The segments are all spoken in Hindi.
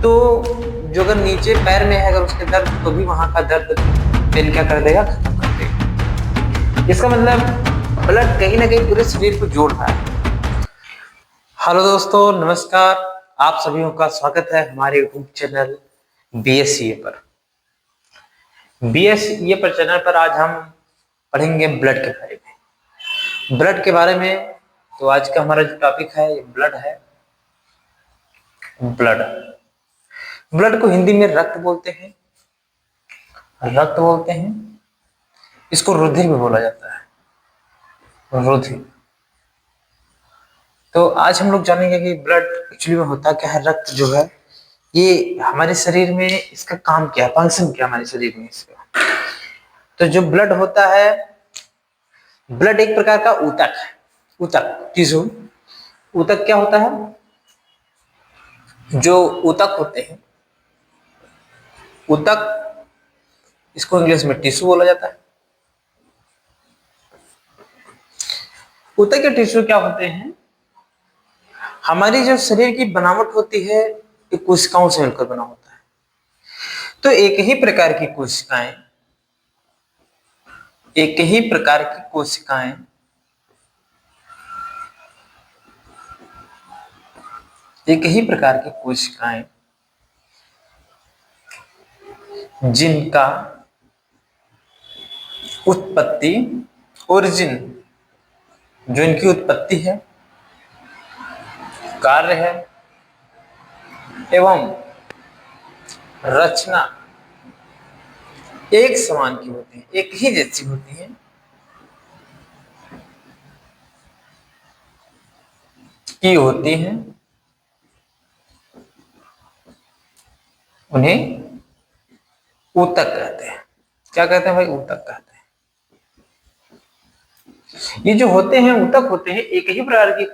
तो जो अगर नीचे पैर में है अगर उसके दर्द तो भी वहां का दर्द पेन क्या कर देगा, खत्म कर देगा। इसका मतलब ब्लड कहीं ना कहीं पूरे शरीर को जोड़ रहा है। हेलो दोस्तों, नमस्कार। आप सभी का स्वागत है हमारे यूट्यूब चैनल BSCA पर। BSCA पर चैनल पर आज हम पढ़ेंगे ब्लड के बारे में। ब्लड के बारे में तो आज का हमारा जो टॉपिक है ब्लड है। ब्लड ब्लड को हिंदी में रक्त बोलते हैं, रक्त बोलते हैं। इसको रुधिर भी बोला जाता है, रुधिर। तो आज हम लोग जानेंगे कि ब्लड एक्चुअली में होता क्या है। रक्त जो है ये हमारे शरीर में इसका काम क्या है, फंक्शन क्या है हमारे शरीर में इसका। तो जो ब्लड होता है, ब्लड एक प्रकार का ऊतक है, ऊतक टिश्यू। ऊतक क्या होता है? जो ऊतक होते हैं, ऊतक, इसको इंग्लिश में टिश्यू बोला जाता है। ऊतक या टिश्यू क्या होते हैं? हमारी जो शरीर की बनावट होती है ये कोशिकाओं से मिलकर बना होता है। तो एक ही प्रकार की कोशिकाएं, एक ही प्रकार की कोशिकाएं एक ही प्रकार की कोशिकाएं जिनका उत्पत्ति, ओरिजिन, जो इनकी उत्पत्ति है, कार्य है एवं रचना एक समान की होती है, एक ही जैसी होती है, की होती है, उन्हें ऊतक कहते हैं। क्या कहते हैं भाई? ऊतक कहते हैं। ये जो होते हैं ऊतक होते हैं एक ही प्रकार की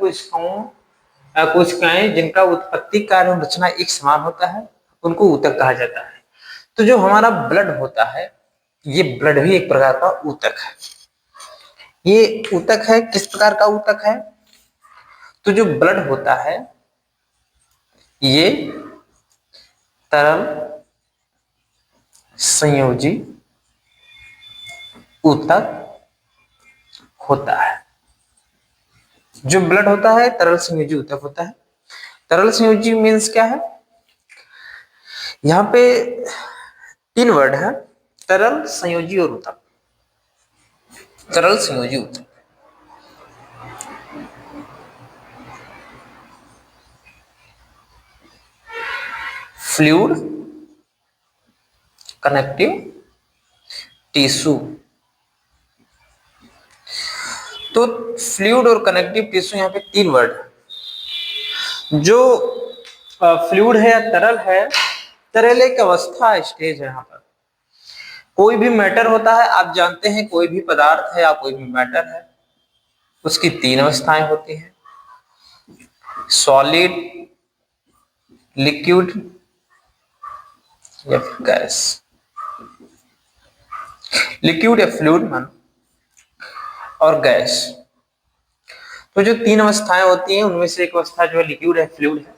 कोशिकाएं जिनका उत्पत्ति कार्य और रचना एक समान होता है, उनको ऊतक कहा जाता है। तो जो हमारा ब्लड होता है ये ब्लड भी एक प्रकार का ऊतक है। ये ऊतक है, किस प्रकार का ऊतक है? तो जो ब्लड होता है ये तरल संयोजी ऊतक होता है। जो ब्लड होता है तरल संयोजी ऊतक होता है। तरल संयोजी मीन्स क्या है? यहाँ पे तीन वर्ड है, तरल, संयोजी और ऊतक। तरल संयोजी ऊतक। Fluid, connective tissue. तो फ्लूइड और कनेक्टिव टिश्यू, यहाँ पे तीन वर्ड है। जो फ्लूइड है या तरल है, तरल एक अवस्था, स्टेज है। यहाँ पर कोई भी मैटर होता है, आप जानते हैं कोई भी पदार्थ है या कोई भी मैटर है उसकी तीन अवस्थाएं होती हैं, सॉलिड, लिक्विड या फिर गैस। लिक्विड या फ्लूइड मानो, और गैस। तो जो तीन अवस्थाएं होती हैं उनमें से एक अवस्था जो है लिक्विड है, फ्लूइड है।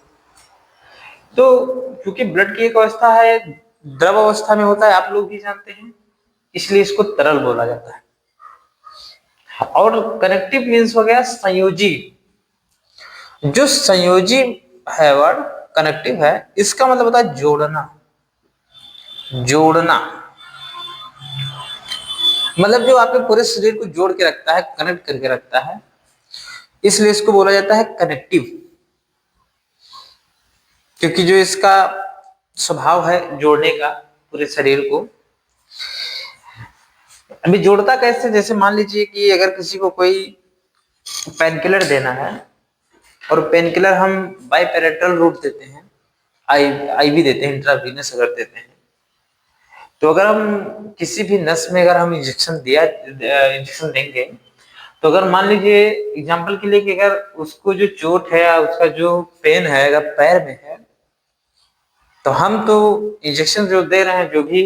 तो क्योंकि ब्लड की एक अवस्था है द्रव अवस्था में होता है, आप लोग भी जानते हैं, इसलिए इसको तरल बोला जाता है। और कनेक्टिव मीन्स हो गया संयोजी। जो संयोजी है वर्ड, कनेक्टिव है, इसका मतलब होता है जोड़ना। जोड़ना मतलब जो आपके पूरे शरीर को जोड़ के रखता है, कनेक्ट करके रखता है, इसलिए इसको बोला जाता है कनेक्टिव। क्योंकि जो इसका स्वभाव है जोड़ने का पूरे शरीर को। अभी जोड़ता कैसे? जैसे मान लीजिए कि अगर किसी को कोई पेन किलर देना है और पेन किलर हम बाइपेरेटल रूट देते हैं, IV देते हैं, इंट्रावीनस अगर देते हैं, तो अगर हम किसी भी नस में अगर हम इंजेक्शन देंगे, तो अगर मान लीजिए एग्जांपल के लिए कि अगर उसको जो चोट है या उसका जो पेन है अगर पैर में है, तो हम तो इंजेक्शन जो दे रहे हैं, जो भी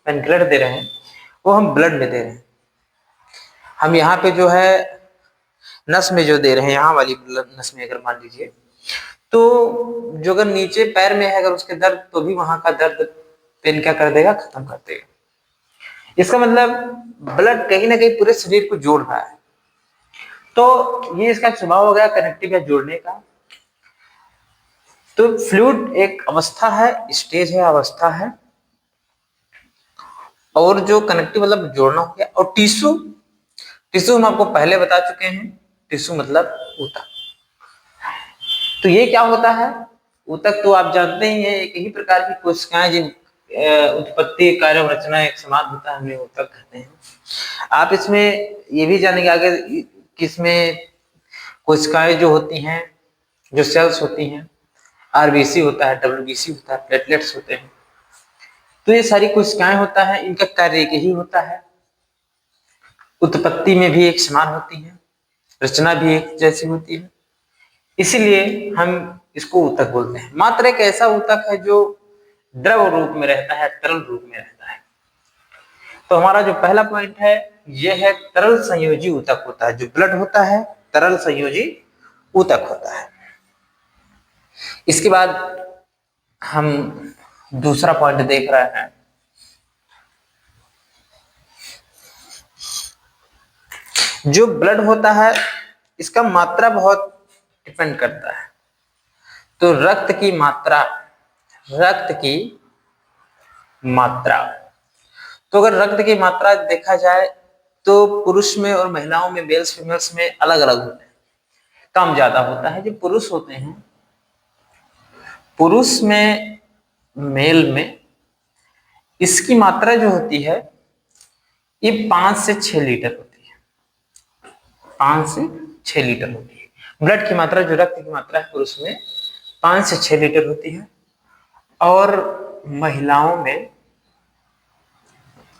पेनकिलर दे रहे हैं, वो हम ब्लड में दे रहे हैं। हम यहाँ पे जो है नस में जो दे रहे हैं, यहाँ वाली नस में अगर मान लीजिए, तो जो अगर नीचे पैर में है अगर उसके दर्द, तो भी वहां का दर्द पेन क्या कर देगा, खत्म कर देगा। इसका मतलब ब्लड कहीं ना कहीं पूरे शरीर को जोड़ रहा है। तो ये इसका स्वभाव हो गया कनेक्टिव या जोड़ने का। तो फ्लूइड एक अवस्था है, स्टेज है, अवस्था है। और जो कनेक्टिव मतलब जोड़ना हो गया। और टिश्यू, टिश्यू हम आपको पहले बता चुके हैं, टिश्यू मतलब ऊतक। तो ये क्या होता है, ऊतक तो आप जानते ही हैं, एक ही प्रकार की कोशिकाएं जिन उत्पत्ति, कार्य, रचना एक समान होता है, हमने ऊतक कहते हैं। आप इसमें ये भी जानेंगे आगे किसमें कोशिकाएं जो होती हैं, जो सेल्स होती हैं, आरबीसी होता है, डब्ल्यूबीसी होता है, प्लेटलेट्स होते हैं। तो ये सारी कोशिकाएं होता है, इनका कार्य एक ही होता है। उत्पत्ति में भी एक समान होती है, रचना भी एक जैसी होती है, इसीलिए हम इसको ऊतक बोलते हैं। मात्र एक ऐसा ऊतक है जो द्रव रूप में रहता है, तरल रूप में रहता है। तो हमारा जो पहला पॉइंट है यह है तरल संयोजी ऊतक होता है। जो ब्लड होता है तरल संयोजी ऊतक होता है। इसके बाद हम दूसरा पॉइंट देख रहे हैं, जो ब्लड होता है इसका मात्रा बहुत डिपेंड करता है। तो रक्त की मात्रा, रक्त की मात्रा, तो अगर रक्त की मात्रा देखा जाए तो पुरुष में और महिलाओं में, मेल्स फीमेल्स में अलग अलग होते हैं, कम ज्यादा होता है। जो पुरुष होते हैं, पुरुष में, मेल में इसकी मात्रा जो होती है ये 5 से 6 लीटर होती है, 5 से 6 लीटर होती है। ब्लड की मात्रा, जो रक्त की मात्रा है पुरुष में 5 से 6 लीटर होती है। और महिलाओं में,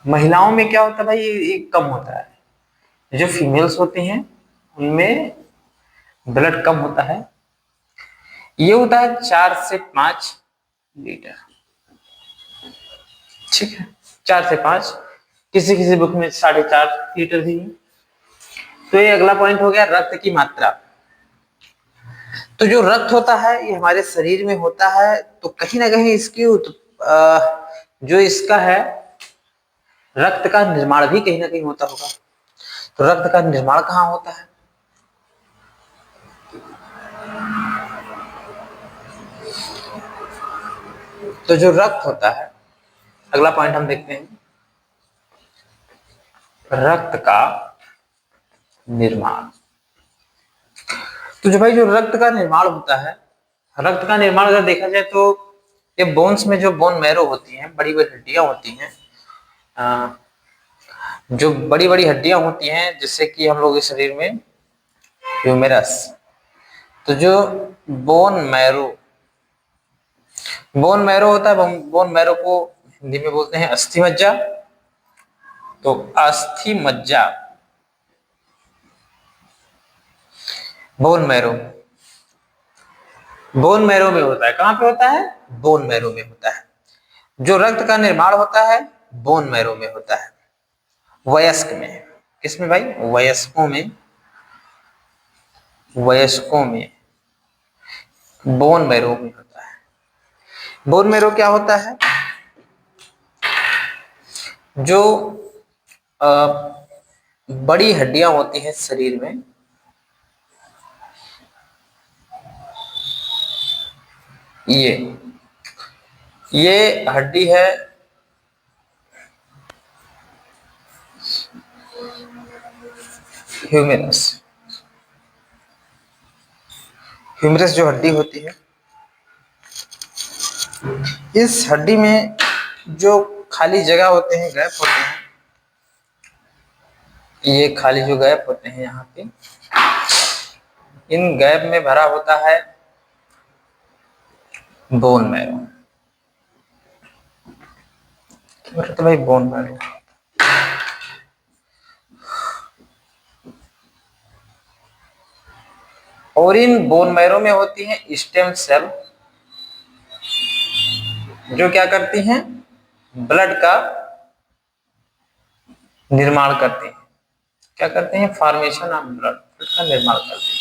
महिलाओं में क्या होता है भाई, ये कम होता है। जो फीमेल्स होती हैं उनमें ब्लड कम होता है, ये होता है 4 से 5 लीटर। ठीक है, 4 से 5, किसी किसी बुक में 4.5 लीटर भी है। तो ये अगला पॉइंट हो गया रक्त की मात्रा। तो जो रक्त होता है ये हमारे शरीर में होता है, तो कहीं ना कहीं इसकी जो इसका है रक्त का निर्माण भी कहीं ना कहीं होता होगा। तो रक्त का निर्माण कहाँ होता है, तो जो रक्त होता है, अगला पॉइंट हम देखते हैं रक्त का निर्माण। तो जो भाई जो रक्त का निर्माण होता है, रक्त का निर्माण अगर देखा जाए तो ये बोन्स में, जो बोन मैरो होती हैं, बड़ी बड़ी हड्डियां होती हैं, जो बड़ी बड़ी हड्डियां होती हैं, जिससे कि हम लोग के शरीर में ह्यूमेरस, तो जो बोन मैरो, बोन मैरो होता है, बोन मैरो को हिंदी में बोलते हैं अस्थि मज्जा। तो अस्थि मज्जा, बोन मैरो, बोन मैरो में होता है। कहां पे होता है, बोन मैरो में होता है। जो रक्त का निर्माण होता है बोन मैरो में होता है, वयस्क में। किसमें भाई, वयस्कों में, वयस्कों में बोन मैरो में होता है। बोन मैरो क्या होता है, जो बड़ी हड्डियां होती हैं शरीर में, ये हड्डी है ह्यूमेरस। ह्यूमेरस जो हड्डी होती है, इस हड्डी में जो खाली जगह होते हैं, गैप होते हैं, ये खाली जो गैप होते हैं यहाँ पे, इन गैप में भरा होता है बोन मैरो। तो भाई बोन मैरो, और इन बोन मैरो में होती हैं स्टेम सेल, जो क्या करती हैं, ब्लड का निर्माण करते हैं। क्या करते हैं, फॉर्मेशन ऑफ ब्लड, ब्लड का निर्माण करते हैं।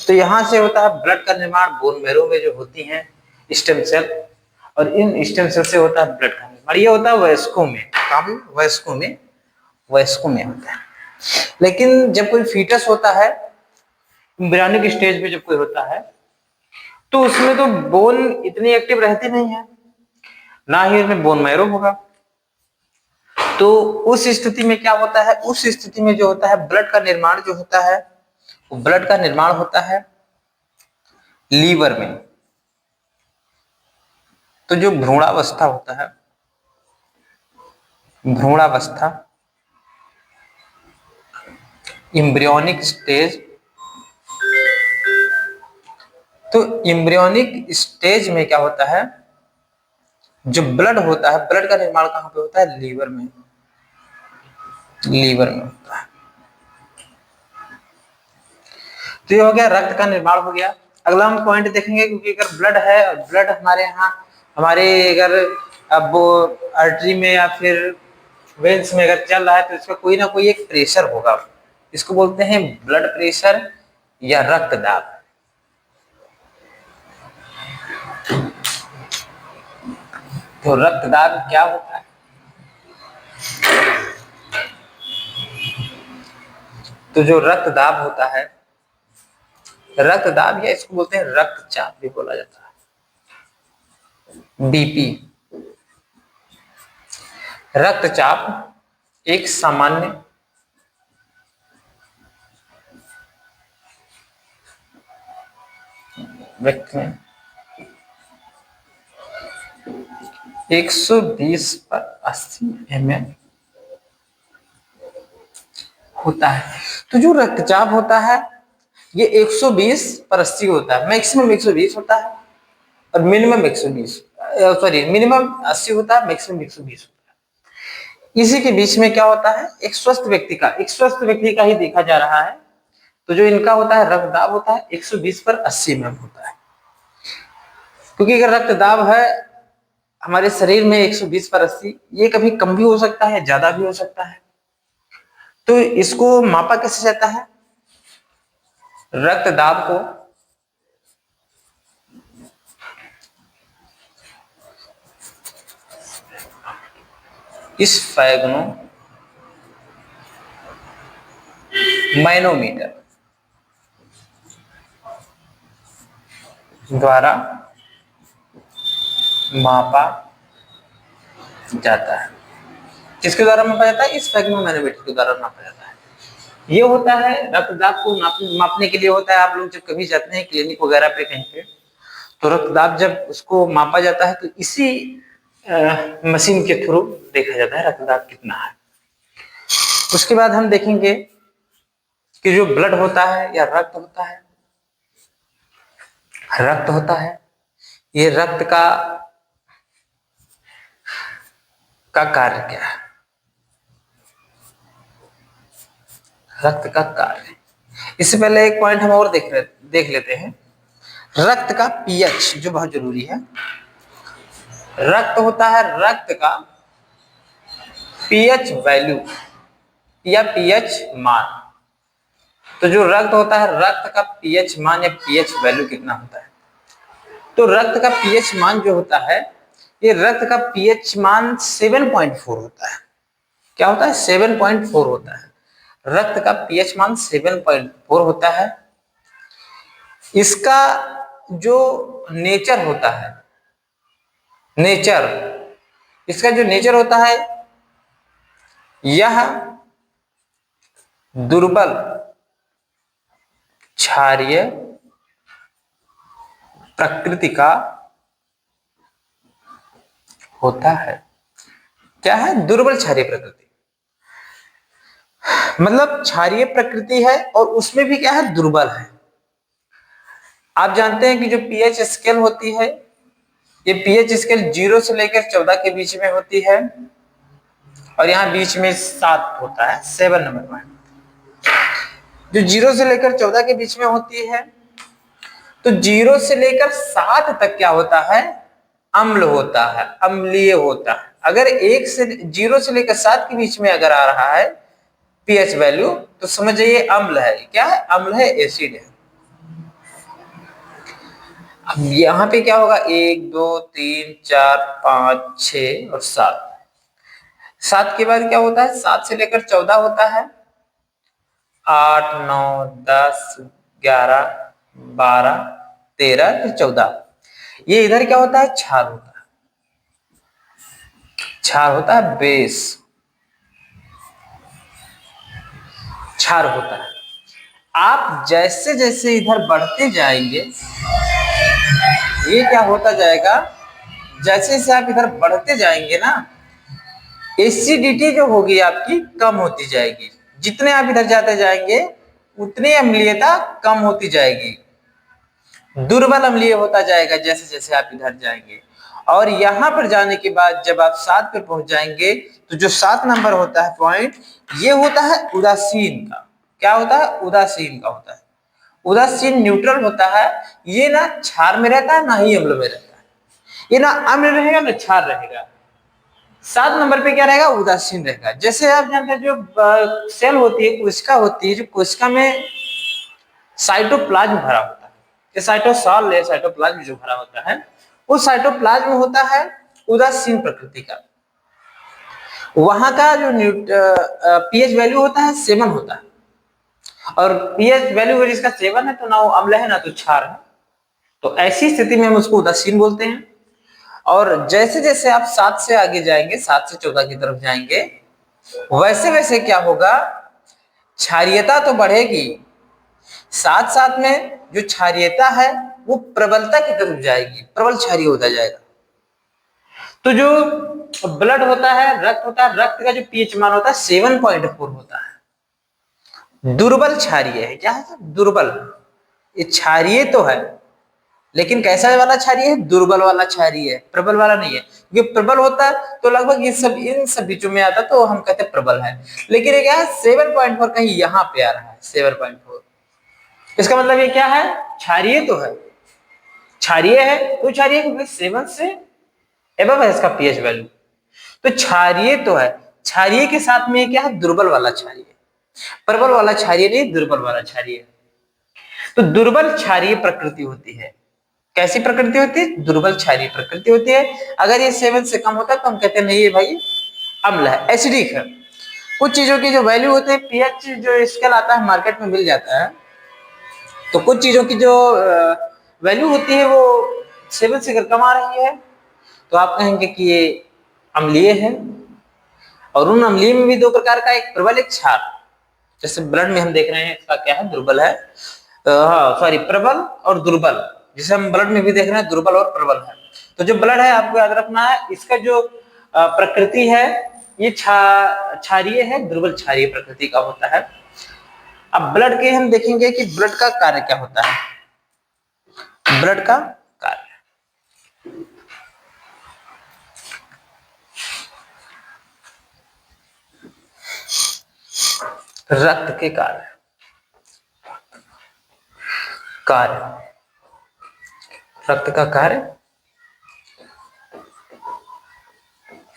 तो यहाँ से होता है ब्लड का निर्माण बोन मैरो में जो होती हैं स्टेम सेल, और इन स्टेम सेल से होता है ब्लड का निर्माण। ये होता है वयस्कों में, कहाँ पे? वयस्कों में होता है। लेकिन जब कोई फीटस होता है, एम्ब्रियोनिक स्टेज में जब कोई होता है, तो उसमें तो बोन इतनी एक्टिव रहती नहीं है, ना ही उसमें बोन मैरो होगा। तो उस स्थिति में क्या होता है? उस स्थिति में जो होता है ब्लड का निर्माण जो होता है, वो ब्लड का निर्माण होता है लीवर में। तो जो भ्रूणावस्था होता है, भ्रूणावस्था, एम्ब्रियोनिक स्टेज, तो एम्ब्रियोनिक स्टेज में क्या होता है? जो ब्लड होता है, ब्लड का निर्माण कहाँ पे होता है? लीवर में, लीवर में होता है। तो ये हो गया, रक्त का निर्माण हो गया। अगला हम पॉइंट देखेंगे, क्योंकि अगर ब्लड है, ब्लड हमारे यहाँ, हमारे अगर अब वो आर्टरी में या फिर वेन्स में अगर चल रहा है, तो इसका कोई ना कोई एक प्रेशर होगा। इसको बोलते हैं ब्लड प्रेशर या रक्तदाब। तो रक्तदाब क्या होता है? तो जो रक्तदाब होता है, रक्तदाब या इसको बोलते हैं रक्तचाप भी बोला जाता है, बीपी। रक्तचाप एक सामान्य व्यक्ति में 120 पर 80 mm होता है। तो जो रक्तचाप होता है ये 120 पर 80 होता है, मैक्सिमम 120 होता है और मिनिमम 120, सॉरी मिनिमम 80 होता है, मैक्सिमम 120 होता है। इसी के बीच में क्या होता है? एक स्वस्थ व्यक्ति का ही देखा जा रहा है। तो जो इनका होता है रक्तदाब होता है 120 पर 80 mm होता है। क्योंकि अगर रक्तदाब है हमारे शरीर में 120 पर 80, ये कभी कम भी हो सकता है, ज्यादा भी हो सकता है। तो इसको मापा कैसे जाता है? रक्तदाब को इस फैगनो मैनोमीटर द्वारा मापा जाता है। किसके द्वारा मापा जाता है? इस फैगनो मैनोमीटर के द्वारा मापा जाता है। ये होता है रक्तदाब को मापने के लिए होता है। आप लोग जब कभी जाते हैं क्लिनिक वगैरह पे कहीं पे, तो रक्तदाब जब उसको मापा जाता है तो इसी मशीन के थ्रू देखा जाता है रक्तदाब कितना है। उसके बाद हम देखेंगे कि जो ब्लड होता है या रक्त होता है, रक्त होता है, ये रक्त का कार्य क्या है? रक्त का कार्य, इससे पहले एक पॉइंट हम और देख लेते हैं। रक्त का पीएच जो बहुत जरूरी है। रक्त होता है, रक्त का पीएच वैल्यू या पीएच मान। तो जो रक्त होता है, रक्त का पीएच मान या पीएच वैल्यू कितना होता है? तो रक्त का पीएच मान जो होता है, ये रक्त का पीएच मान 7.4 होता है। क्या होता है? 7.4 होता है। रक्त का पीएच मान 7.4 होता है। इसका जो नेचर होता है, इसका जो नेचर होता है, यह दुर्बल क्षारीय प्रकृति का होता है। क्या है? दुर्बल क्षारीय प्रकृति, मतलब क्षारीय प्रकृति है और उसमें भी क्या है? दुर्बल है। आप जानते हैं कि जो पीएच स्केल होती है, ये पीएच स्केल 0 से लेकर 14 के बीच में होती है, और यहाँ बीच में 7 होता है, 7 नंबर में। जो 0 से लेकर 14 के बीच में होती है, तो 0 से लेकर 7 तक क्या होता है? अम्ल होता है, अम्लीय होता है। अगर 0 से लेकर 7 के बीच में अगर आ रहा है पीएच वैल्यू, तो समझ जाइए अम्ल है। क्या है? अम्ल है, एसिड है। अब यहाँ पे क्या होगा, 1 2 3 4 5 6 और 7। 7 के बाद क्या होता है, 7 से लेकर 14 होता है, 8 9 10 11 12 13 फिर 14। ये इधर क्या होता है, छार होता है, छार होता है, बेस छार होता है। आप जैसे जैसे इधर बढ़ते जाएंगे, ये क्या होता जाएगा, जैसे जैसे आप इधर बढ़ते जाएंगे ना, एसिडिटी जो होगी आपकी कम होती जाएगी। जितने आप इधर जाते जाएंगे उतनी अम्लीयता कम होती जाएगी, दुर्बल अम्लीय होता जाएगा जैसे जैसे आप इधर जाएंगे। और यहां पर जाने के बाद जब आप 7 पे पहुंच जाएंगे, तो जो 7 नंबर होता है पॉइंट, ये होता है उदासीन का। क्या होता है, उदासीन का होता है। उदासीन न्यूट्रल होता है, ये ना क्षार में रहता है ना ही अम्ल में रहता है, ये ना अम्ल रहेगा ना क्षार रहेगा। 7 नंबर पे क्या रहेगा, उदासीन रहेगा। जैसे आप जानते हैं जो सेल होती है, कोशिका होती है, जो कोशिका में साइटोप्लाज्म भरा होता है, ये साइटोसॉल है, साइटोप्लाज्म जो भरा होता है, उस साइटोप्लाज्म होता है उदासीन प्रकृति का। वहां का जो पीएच वैल्यू होता है 7 होता है, और पीएच वैल्यू जिसका 7 है तो ना वो अम्ल है ना तो क्षार है, तो ऐसी स्थिति में हम उसको उदासीन बोलते हैं। और जैसे जैसे आप 7 से आगे जाएंगे, 7 से 14 की तरफ जाएंगे, वैसे वैसे क्या होगा, क्षारीयता तो बढ़ेगी, साथ साथ में जो क्षारीयता है वो प्रबलता की तरफ जाएगी, प्रबल क्षारीय होता जाएगा। तो जो ब्लड होता है, रक्त होता है, रक्त का जो पीएच मान होता है 7.4 होता है, दुर्बल क्षारीय है। क्या है, दुर्बल। ये क्षारीय तो है, लेकिन कैसा वाला क्षारीय है, दुर्बल वाला क्षारीय है, प्रबल वाला नहीं है। क्योंकि प्रबल होता है तो लगभग ये सब इन सब बीचों में आता तो हम कहते प्रबल है, लेकिन ये क्या है 7.4 कहीं यहाँ पे आ रहा है 7.4। इसका मतलब ये क्या है, क्षारीय तो है, क्षारीय है तो क्षारीय क्योंकि 7 से एबव है इसका पीएच वैल्यू, तो क्षारीय तो है। क्षारीय के साथ में क्या है, दुर्बल वाला क्षारीय, प्रबल वाला क्षारीय नहीं, दुर्बल वाला क्षारीय। तो दुर्बल क्षारीय प्रकृति होती है। कैसी प्रकृति होती है, दुर्बल क्षारीय प्रकृति होती है। अगर ये 7 से कम होता है तो हम कहते हैं नहीं ये भाई अम्ल है, एसिडिक है। कुछ चीजों की जो वैल्यू होती है, पीएच जो स्केल आता है मार्केट में मिल जाता है, तो कुछ चीजों की जो वैल्यू होती है वो 7 से अगर कम आ रही है तो आप कहेंगे कि ये अम्लीय है। और उन अम्लीय में भी दो प्रकार का, एक प्रबल एक क्षार। जैसे ब्लड में हम देख रहे हैं इसका क्या है, दुर्बल है, हाँ सॉरी प्रबल और दुर्बल। जैसे हम ब्लड में भी देख रहे हैं दुर्बल और प्रबल है। तो जो ब्लड है आपको याद रखना है, इसका जो प्रकृति है ये क्षारीय है, दुर्बल क्षारीय प्रकृति का होता है। अब ब्लड के हम देखेंगे कि ब्लड का कार्य क्या होता है। ब्लड का कार्य, रक्त के कार्य, रक्त का कार्य,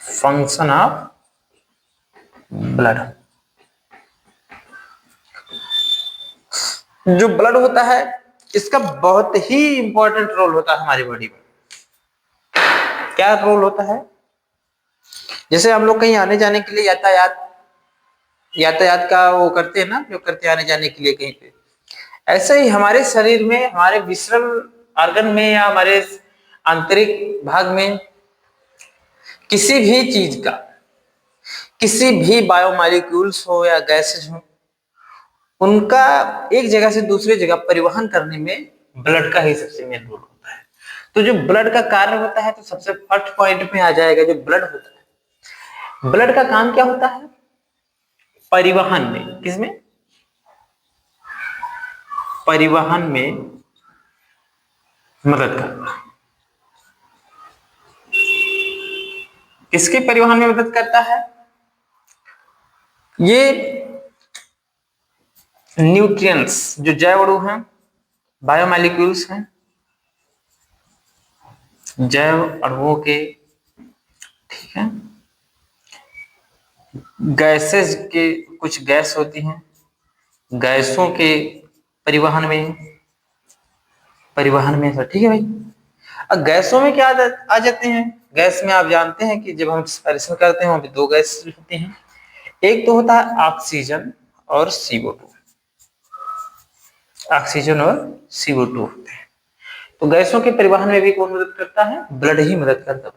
फंक्शन ऑफ ब्लड। जो ब्लड होता है इसका बहुत ही इंपॉर्टेंट रोल होता है हमारी बॉडी में। क्या रोल होता है, जैसे हम लोग कहीं आने जाने के लिए यातायात का वो करते हैं ना, जो करते हैं आने जाने के लिए कहीं पे, ऐसे ही हमारे शरीर में, हमारे विसरल ऑर्गन में या हमारे आंतरिक भाग में किसी भी चीज का, किसी भी बायोमॉलिक्यूल्स हो या गैसेज हो, उनका एक जगह से दूसरी जगह परिवहन करने में ब्लड का ही सबसे मेन रोल होता है। तो जो ब्लड का कार्य होता है, तो सबसे फर्स्ट पॉइंट में आ जाएगा जो ब्लड होता है। ब्लड का काम क्या होता है, परिवहन में, किसमें, परिवहन में मदद करता है। किसके परिवहन में मदद करता है, ये न्यूट्रिएंट्स जो जैव अणु हैं, बायोमॉलिक्यूल्स हैं, जैव अणुओं के, ठीक है, गैसेस के, कुछ गैस होती हैं, गैसों के परिवहन में, परिवहन में सर, ठीक है भाई। अब गैसों में क्या आ जाते हैं। गैस में आप जानते हैं कि जब हम रेस्पिरेशन करते हैं वहां पे दो गैस होती हैं। एक तो होता है ऑक्सीजन और CO2। ऑक्सीजन और CO2 होते हैं। तो गैसों के परिवहन में भी कौन मदद करता है, ब्लड ही मदद करता है।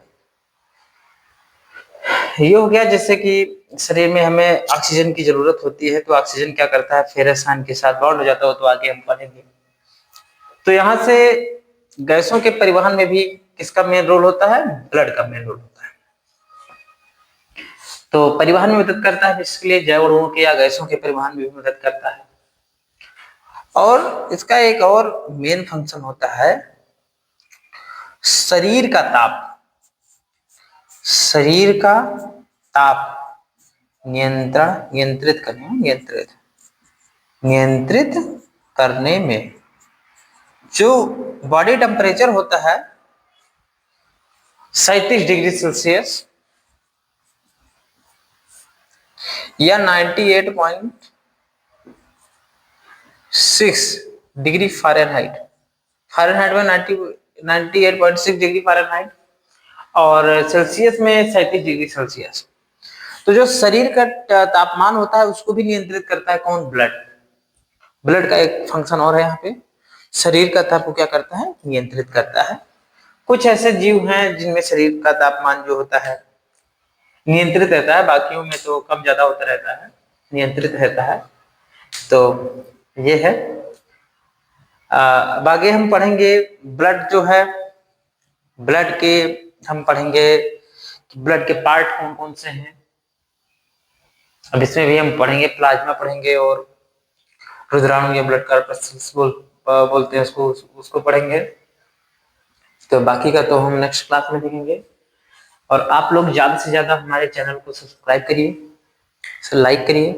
ये हो गया, जैसे कि शरीर में हमें ऑक्सीजन की जरूरत होती है, तो ऑक्सीजन क्या करता है, फेरस आयन के साथ बॉन्ड हो जाता है, तो आगे हम पढ़ेंगे। तो यहाँ से गैसों के परिवहन में भी किसका मेन रोल होता है, ब्लड का मेन रोल होता है। तो परिवहन में मदद करता है, इसलिए जैव अणुओं के या गैसों के परिवहन में भी मदद करता है। और इसका एक और मेन फंक्शन होता है शरीर का ताप। शरीर का ताप नियंत्रित करने में जो बॉडी टेम्परेचर होता है 37 डिग्री सेल्सियस या 98.6 डिग्री फ़ारेनहाइट। फ़ारेनहाइट में 98.6 डिग्री फ़ारेनहाइट और सेल्सियस में 37 डिग्री सेल्सियस। तो जो शरीर का तापमान होता है उसको भी नियंत्रित करता है कौन, ब्लड। ब्लड का एक फंक्शन और है यहाँ पे, शरीर का ताप को क्या करता है, नियंत्रित करता है। कुछ ऐसे जीव हैं जिनमें शरीर का तापमान जो होता है नियंत्रित रहता है, बाकियों में तो कम ज्यादा होता रहता है, नियंत्रित रहता है। तो ये है। आगे हम पढ़ेंगे ब्लड जो है, ब्लड के हम पढ़ेंगे कि ब्लड के पार्ट कौन कौन से हैं। अब इसमें भी हम पढ़ेंगे प्लाज्मा पढ़ेंगे और रुद्राणु या ब्लड कॉर्पस्कल्स बोलते हैं उसको पढ़ेंगे। तो बाकी का तो हम नेक्स्ट क्लास में देखेंगे। और आप लोग ज्यादा से ज्यादा हमारे चैनल को सब्सक्राइब करिए, लाइक करिए।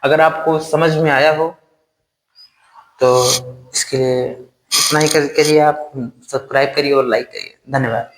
अगर आपको समझ में आया हो तो इसके लिए इतना ही करिए, आप सब्सक्राइब करिए और लाइक करिए। धन्यवाद।